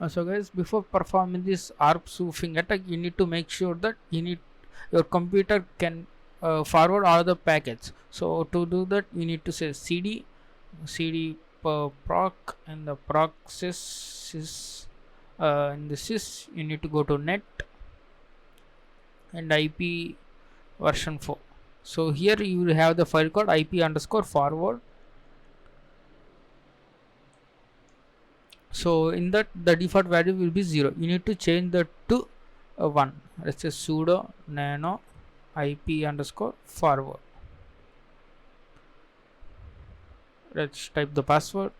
So guys, before performing this ARP spoofing attack, you need to make sure that your computer can forward all the packets. So to do that, you need to say cd proc, and the proc sys is in the sys. You need to go to net and IP version 4. So here you will have the file called IP underscore forward. So in that, the default value will be 0. You need to change that to 1. Let's say sudo nano IP underscore forward. Let's type the password.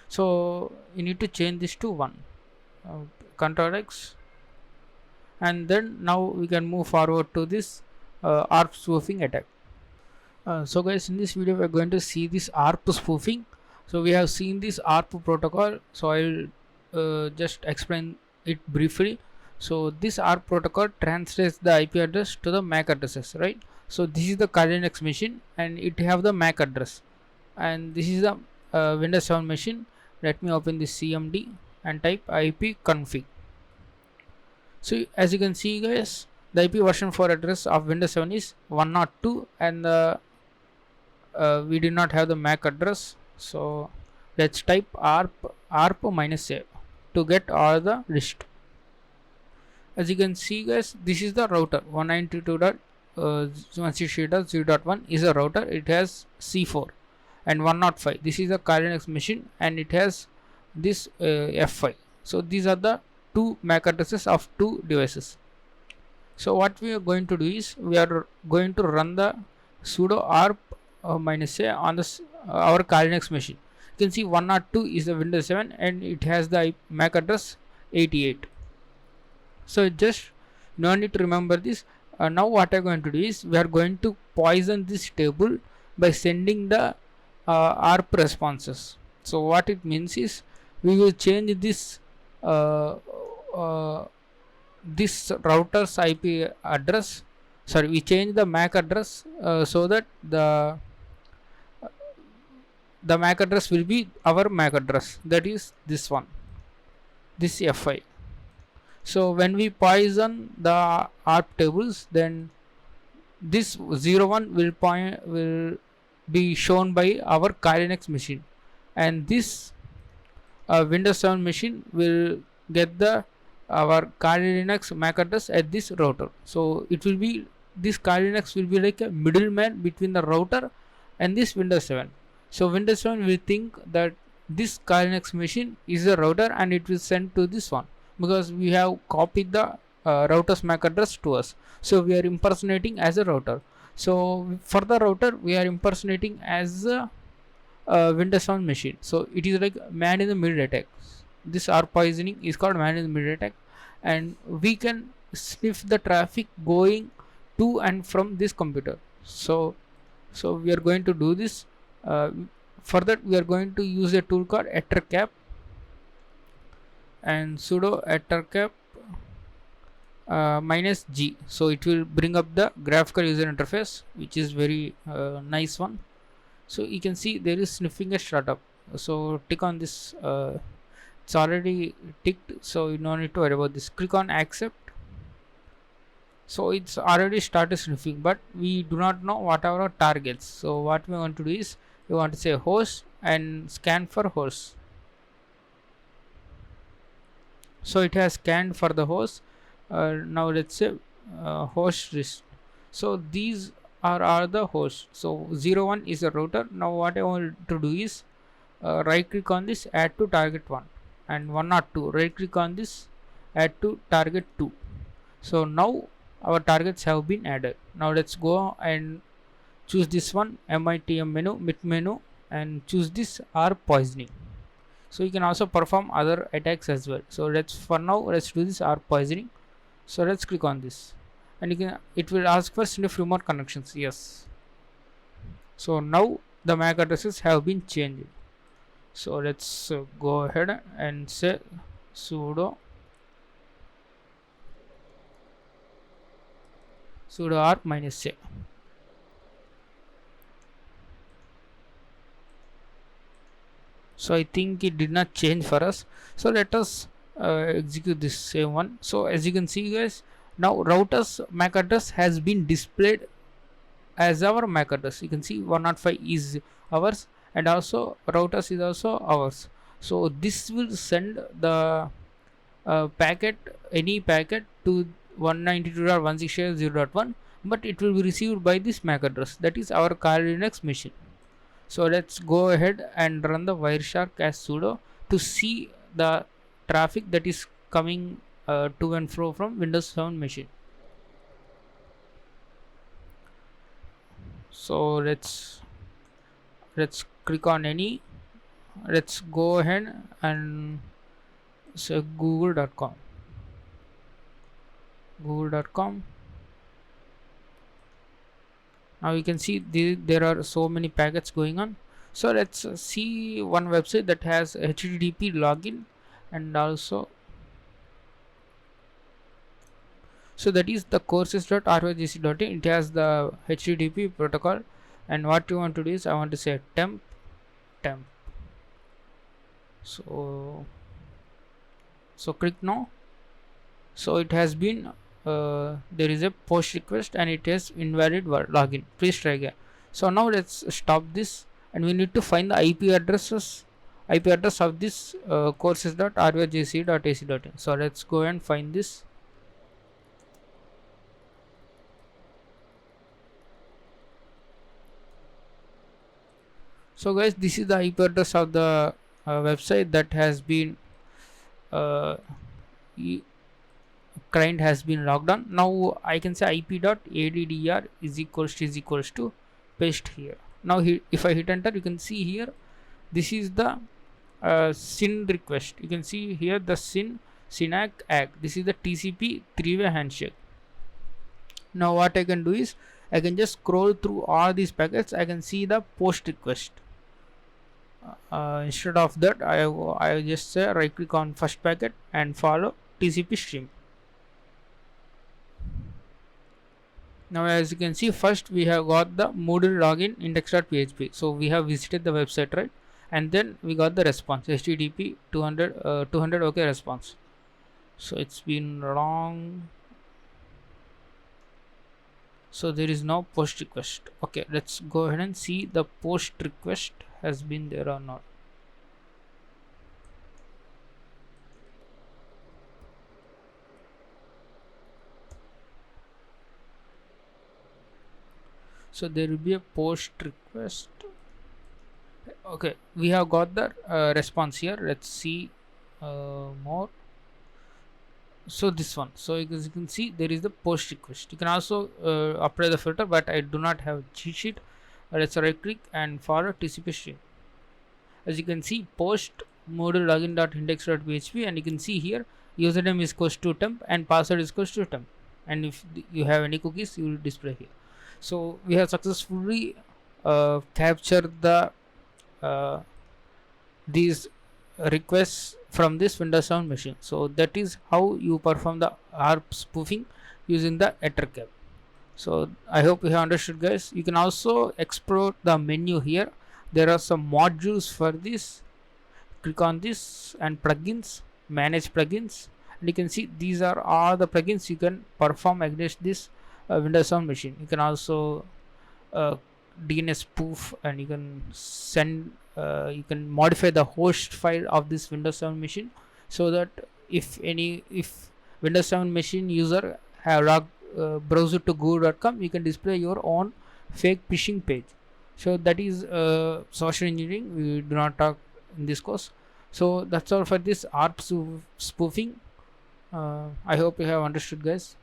So you need to change this to 1. Control X, and then now we can move forward to this ARP spoofing attack. So guys, in this video we are going to see this ARP spoofing. So we have seen this ARP protocol, so I'll just explain it briefly. So this ARP protocol translates the IP address to the MAC addresses, right? So this is the Kali Linux machine and it have the MAC address, and this is the Windows 7 machine. Let me open this CMD and type IP config. So as you can see guys, the IP version 4 address of Windows 7 is 102, and the we did not have the MAC address. So let's type arp minus a to get all the list. As you can see guys, this is the router 192.168.0.1 is a router. It has C4 and 105. This is a Kali Linux machine and it has this F5. So these are the two MAC addresses of two devices. So what we are going to do is we are going to run the sudo arp minus a on this our Kali Linux machine. You can see 102 is the Windows 7 and it has the MAC address 88. So just no need to remember this. Now what I'm going to do is we are going to poison this table by sending the ARP responses. So what it means is we will change uh, uh, this router's IP address. Sorry, we change the MAC address so that the MAC address will be our MAC address, that is this one, this F5. So when we poison the ARP tables, then this 01 will be shown by our Kali Linux machine, and this Windows 7 machine will get the our Kali Linux MAC address at this router. So it will be, this Kali Linux will be like a middleman between the router and this Windows 7. So Windows 7 will think that this Kali Linux machine is a router and it will send to this one, because we have copied the router's MAC address to us. So we are impersonating as a router. So for the router we are impersonating as a Windows 7 machine. So it is like man in the middle attack. This ARP poisoning is called man in the middle attack, and we can sniff the traffic going to and from this computer. So we are going to do this. For that we are going to use a tool called ettercap, and sudo ettercap minus G. So it will bring up the graphical user interface, which is very nice one. So you can see there is sniffing a startup. So tick on this. It's already ticked, so you don't need to worry about this. Click on accept. So it's already started sniffing, but we do not know what are our targets. So what we want to do is we want to say host and scan for host. So it has scanned for the host. Now let's say host list. So these are the hosts. So 01 is a router. Now what I want to do is right click on this, add to target 1, and 102, right click on this, add to target 2. So now our targets have been added. Now let's go and choose this one, MITM menu, mid menu, and choose this ARP poisoning. So you can also perform other attacks as well. So let's do this ARP poisoning. So let's click on this, and it will ask for sniff remote connections. Yes. So now the MAC addresses have been changed. So let's go ahead and say sudo arp minus a. So I think it did not change for us. So let us execute this same one. So as you can see guys, now router's MAC address has been displayed as our MAC address. You can see 105 is ours, and also routers is also ours. So this will send the packet, any packet, to 192.168.0.1, but it will be received by this MAC address, that is our Kali Linux machine. So let's go ahead and run the Wireshark as sudo to see the traffic that is coming to and fro from Windows 7 machine. So let's click on any. Let's go ahead and say google.com. Now you can see there are so many packets going on. So let's see one website that has HTTP login, and also so that is the courses.rojc.in. It has the HTTP protocol, and what you want to do is I want to say temp. So click now. So it has been there is a post request and it has invalid login. Please try again. So now let's stop this, and we need to find the IP address of this courses.rojc.ac.in. So let's go and find this. So guys, this is the IP address of the website that has been client has been logged on. Now I can say ip.addr is equals to paste here. Now if I hit enter, you can see here this is the SYN request. You can see here the SYNAC ACK. This is the TCP three-way handshake. Now what I can do is I can just scroll through all these packets. I can see the post request. Instead of that, I just say right click on first packet and follow TCP stream. Now as you can see, first we have got the Moodle login index.php. So we have visited the website, right? And then we got the response HTTP 200 OK response. So it's been long. So there is no post request. Okay, let's go ahead and see the post request has been there or not. So there will be a post request. Okay, we have got the response here. Let's see more. So this one. So as you can see, there is the post request. You can also apply the filter, but I do not have cheat sheet. Let's right click and follow TCP stream. As you can see, post Moodle login.index.php, and you can see here username is equals to temp and password is equals to temp, and if you have any cookies, you will display here. So we have successfully captured the these requests from this Windows 7 machine. So that is how you perform the ARP spoofing using the ettercap. So I hope you have understood, guys. You can also explore the menu here. There are some modules for this. Click on this and plugins, manage plugins, and you can see these are all the plugins you can perform against this Windows 7 machine. You can also DNS spoof, and you can send you can modify the host file of this Windows 7 machine, so that if Windows 7 machine user have logged browser to google.com, you can display your own fake phishing page. So that is social engineering. We do not talk in this course. So that's all for this ARP spoofing. I hope you have understood, guys.